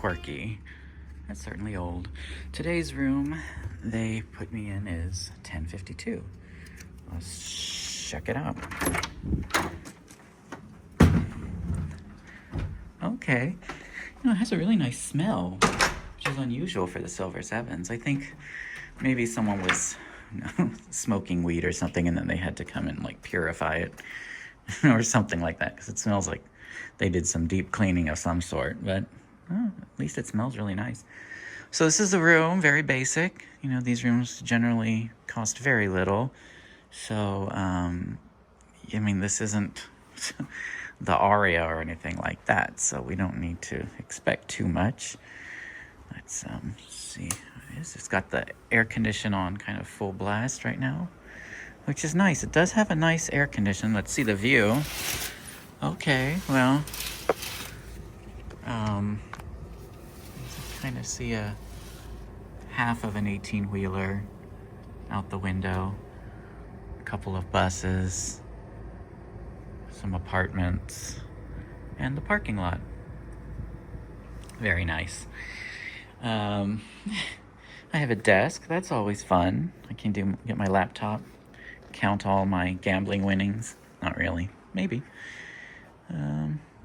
quirky. That's certainly old. Today's room they put me in is 1052. Let's check it out. Okay. It has a really nice smell, which is unusual for the Silver Sevens. I think maybe someone was smoking weed or something, and then they had to come and like purify it or something like that, because it smells like they did some deep cleaning of some sort. But at least it smells really nice. So this is the room, very basic. These rooms generally cost very little. So, this isn't the Aria or anything like that, so we don't need to expect too much. Let's see what it is. It's got the air condition on kind of full blast right now, which is nice. It does have a nice air condition. Let's see the view. Okay, well, kind of see a half of an 18-wheeler out the window, a couple of buses, some apartments, and the parking lot. Very nice. I have a desk. That's always fun. I can get my laptop, count all my gambling winnings. Not really. Maybe.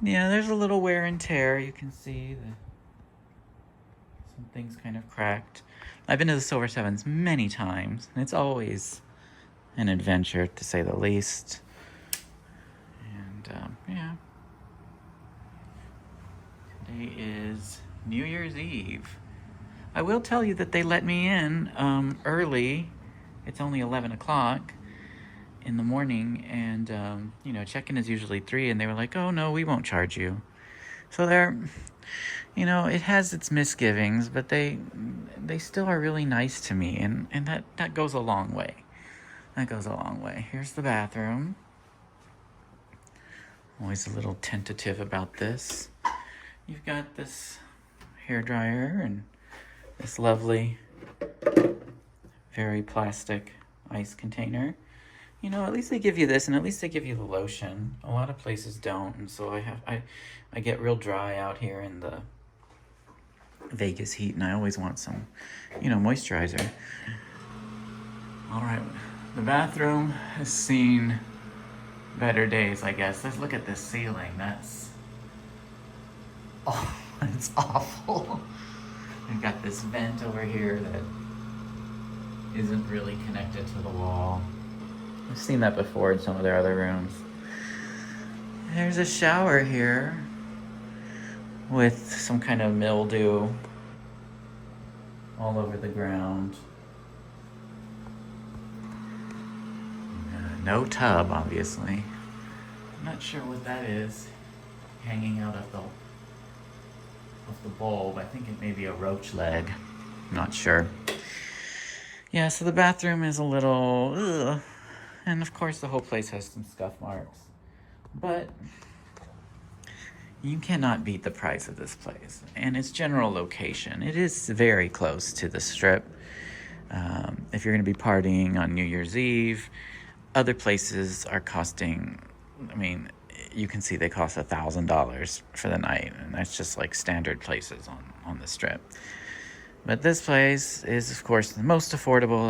There's a little wear and tear. You can see some things kind of cracked. I've been to the Silver Sevens many times, and it's always an adventure, to say the least. And, Today is New Year's Eve. I will tell you that they let me in early. It's only 11 o'clock in the morning, and, check-in is usually 3, and they were like, oh, no, we won't charge you. So it has its misgivings, but they still are really nice to me, and that goes a long way. That goes a long way. Here's the bathroom. Always a little tentative about this. You've got this hairdryer and this lovely, very plastic ice container. At least they give you this, and at least they give you the lotion. A lot of places don't, and so I get real dry out here in the Vegas heat, and I always want some, moisturizer. All right, the bathroom has seen better days, I guess. Let's look at this ceiling. It's awful. I've got this vent over here that isn't really connected to the wall. I've seen that before in some of their other rooms. There's a shower here with some kind of mildew all over the ground. No tub, obviously. I'm not sure what that is hanging out of the bulb. I think it may be a roach leg. I'm not sure. Yeah, so the bathroom is a little ugh. And of course the whole place has some scuff marks. But you cannot beat the price of this place and its general location. It is very close to the Strip. If you're going to be partying on New Year's Eve, other places are costing, you can see they cost $1,000 for the night, and that's just like standard places on the Strip. But this place is, of course, the most affordable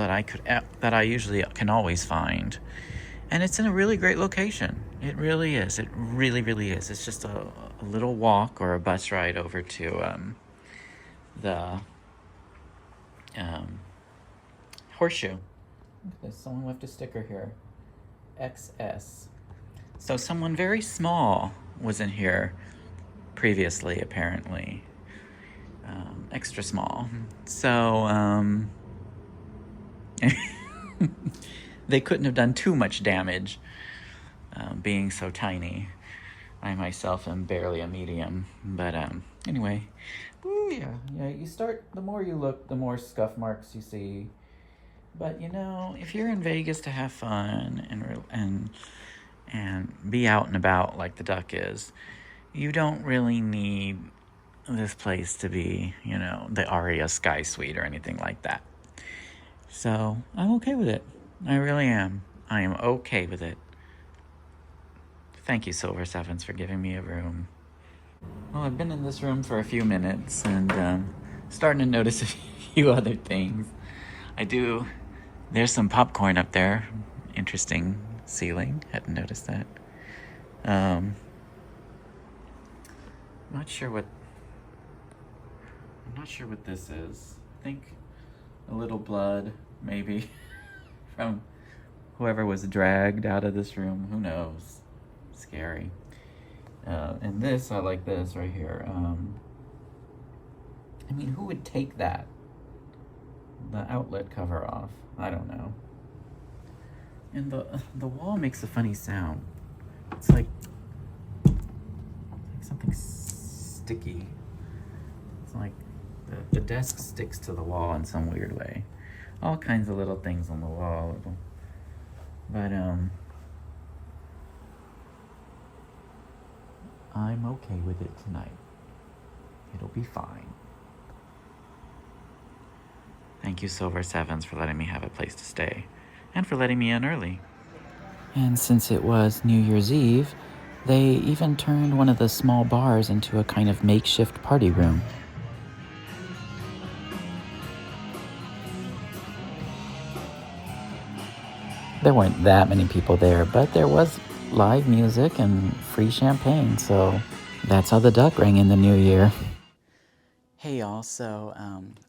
that I usually can always find, and it's in a really great location. It really is. It really, really is. It's just a little walk or a bus ride over to the Horseshoe. Look at this. Someone left a sticker here. XS. So someone very small was in here previously, apparently. Extra small. So, they couldn't have done too much damage, being so tiny. I myself am barely a medium. But, anyway. Ooh, yeah, you start, the more you look, the more scuff marks you see. But, if you're in Vegas to have fun and be out and about like the Duck is, you don't really need this place to be, the Aria Sky Suite or anything like that. So I'm okay with it. I really am. I am okay with it. Thank you, Silver Sevens, for giving me a room. Well, I've been in this room for a few minutes and starting to notice a few other things. There's some popcorn up there. Interesting ceiling. Hadn't noticed that. Um, not sure what. I'm not sure what this is. I think a little blood, maybe, from whoever was dragged out of this room. Who knows? Scary. And this, I like this right here. I mean, who would take that? The outlet cover off. I don't know. And the wall makes a funny sound. It's like something sticky. It's like the desk sticks to the wall in some weird way. All kinds of little things on the wall. But I'm okay with it tonight. It'll be fine. Thank you, Silver Sevens, for letting me have a place to stay and for letting me in early. And since it was New Year's Eve, they even turned one of the small bars into a kind of makeshift party room. There weren't that many people there, but there was live music and free champagne, so that's how the duck rang in the new year. Hey y'all, so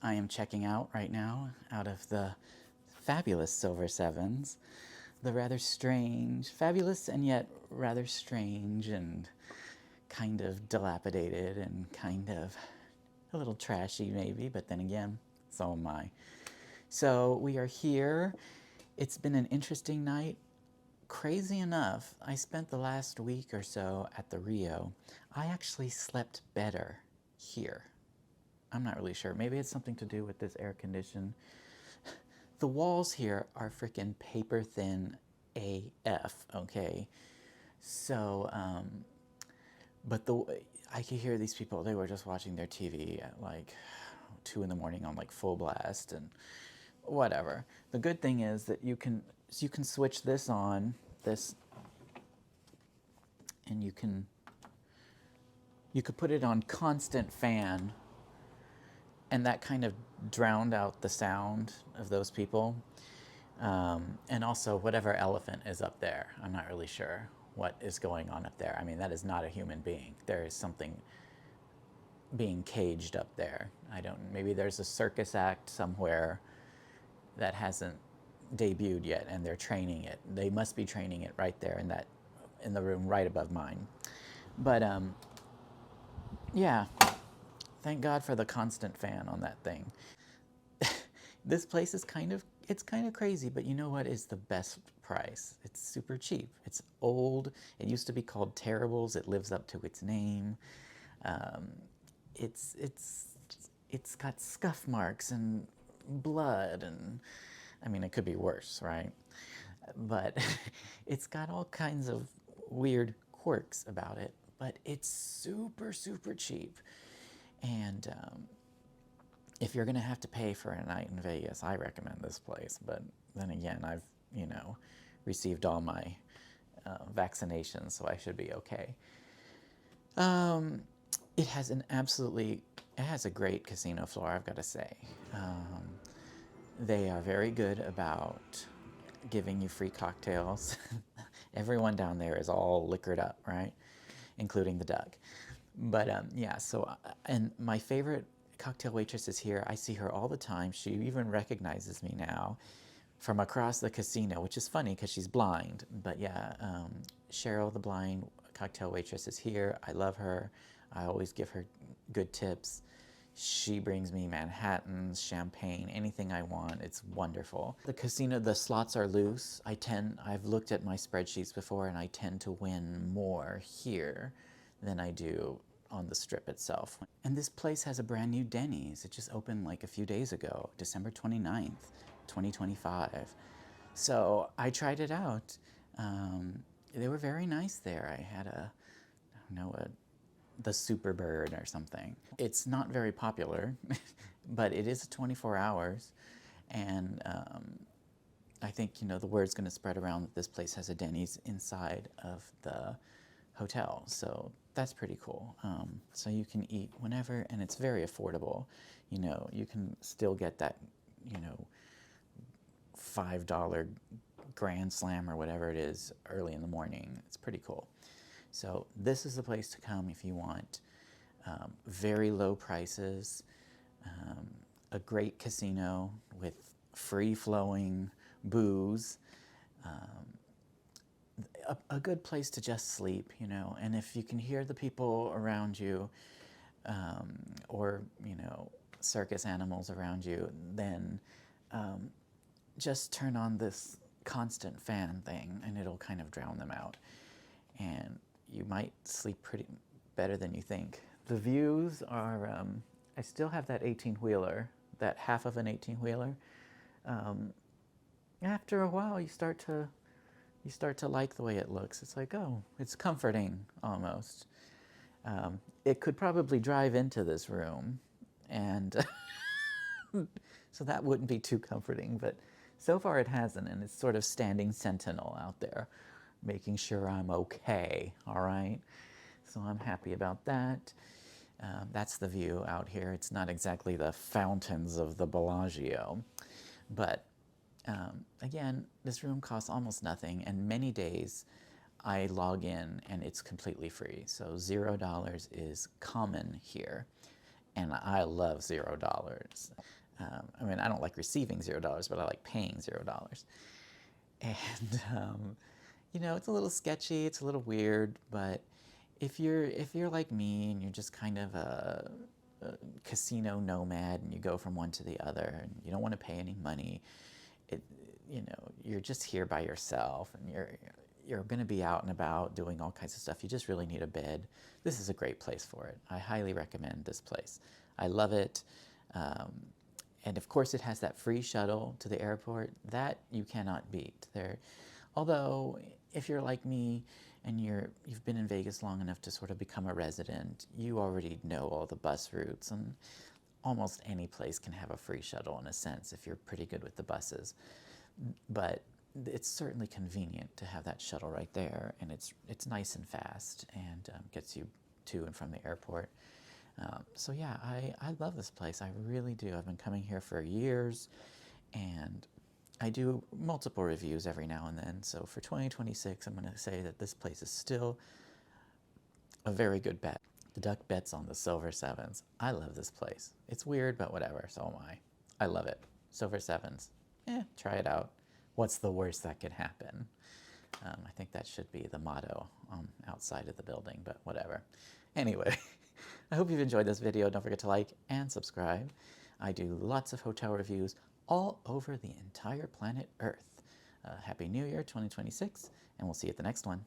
I am checking out right now out of the fabulous Silver Sevens. The rather strange, fabulous and yet rather strange and kind of dilapidated and kind of a little trashy maybe, but then again, so am I. So we are here. It's been an interesting night. Crazy enough, I spent the last week or so at the Rio. I actually slept better here. I'm not really sure. Maybe it's something to do with this air condition. The walls here are freaking paper thin AF, okay? So, but I could hear these people, they were just watching their TV at like 2 in the morning on like full blast and whatever. The good thing is that you can switch this on, and you could put it on constant fan, and that kind of drowned out the sound of those people. And also whatever elephant is up there. I'm not really sure what is going on up there. I mean, that is not a human being. There is something being caged up there. Maybe there's a circus act somewhere that hasn't debuted yet and they're training it. They must be training it right there in the room right above mine. But yeah, thank God for the constant fan on that thing. This place is kind of crazy, but you know what is the best price? It's super cheap. It's old. It used to be called Terribles. It lives up to its name. It's got scuff marks and blood, and I mean, it could be worse, right? But it's got all kinds of weird quirks about it, but it's super, super cheap. And if you're going to have to pay for a night in Vegas, I recommend this place. But then again, I've, received all my vaccinations, so I should be okay. It has a great casino floor, I've got to say. They are very good about giving you free cocktails. Everyone down there is all liquored up, right? Including the duck. But yeah, so, and my favorite cocktail waitress is here. I see her all the time. She even recognizes me now from across the casino, which is funny because she's blind. But yeah, Cheryl, the blind cocktail waitress, is here. I love her. I always give her good tips. She brings me Manhattans, champagne, anything I want. It's wonderful. The casino, the slots are loose. I've looked at my spreadsheets before, and I tend to win more here than I do on the strip itself. And this place has a brand new Denny's. It just opened like a few days ago, December 29th, 2025. So I tried it out. They were very nice there. I had the Super Bird or something. It's not very popular, but it is 24 hours. And I think, the word's going to spread around that this place has a Denny's inside of the hotel. So that's pretty cool. So you can eat whenever, and it's very affordable. You know, you can still get that, you know, $5 Grand Slam or whatever it is early in the morning. It's pretty cool. So this is the place to come if you want very low prices, a great casino with free-flowing booze, a good place to just sleep, you know, and if you can hear the people around you, or, you know, circus animals around you, then just turn on this constant fan thing and it'll kind of drown them out. And you might sleep pretty better than you think. The views are, I still have that 18-wheeler, that half of an 18-wheeler. After a while, you start to like the way it looks. It's like, oh, it's comforting almost. It could probably drive into this room, and so that wouldn't be too comforting, but so far it hasn't, and it's sort of standing sentinel out there, making sure I'm okay, all right? So I'm happy about that. That's the view out here. It's not exactly the fountains of the Bellagio, but again, this room costs almost nothing, and many days I log in and it's completely free. So $0 is common here, and I love $0. I mean, I don't like receiving $0, but I like paying $0. And you know, it's a little sketchy, it's a little weird, but if you're like me and you're just kind of a casino nomad and you go from one to the other and you don't want to pay any money, you know, you're just here by yourself and you're going to be out and about doing all kinds of stuff. You just really need a bed. This is a great place for it. I highly recommend this place. I love it. And of course it has that free shuttle to the airport. That you cannot beat. Although if you're like me and you've been in Vegas long enough to sort of become a resident, you already know all the bus routes, and almost any place can have a free shuttle in a sense if you're pretty good with the buses. But it's certainly convenient to have that shuttle right there, and it's nice and fast, and gets you to and from the airport. So yeah, I love this place. I really do. I've been coming here for years, and I do multiple reviews every now and then. So for 2026, I'm going to say that this place is still a very good bet. The duck bets on the Silver Sevens. I love this place. It's weird, but whatever, so am I. I love it. Silver Sevens. Try it out. What's the worst that could happen? I think that should be the motto outside of the building, but whatever. Anyway, I hope you've enjoyed this video. Don't forget to like and subscribe. I do lots of hotel reviews all over the entire planet Earth. Happy New Year 2026, and we'll see you at the next one.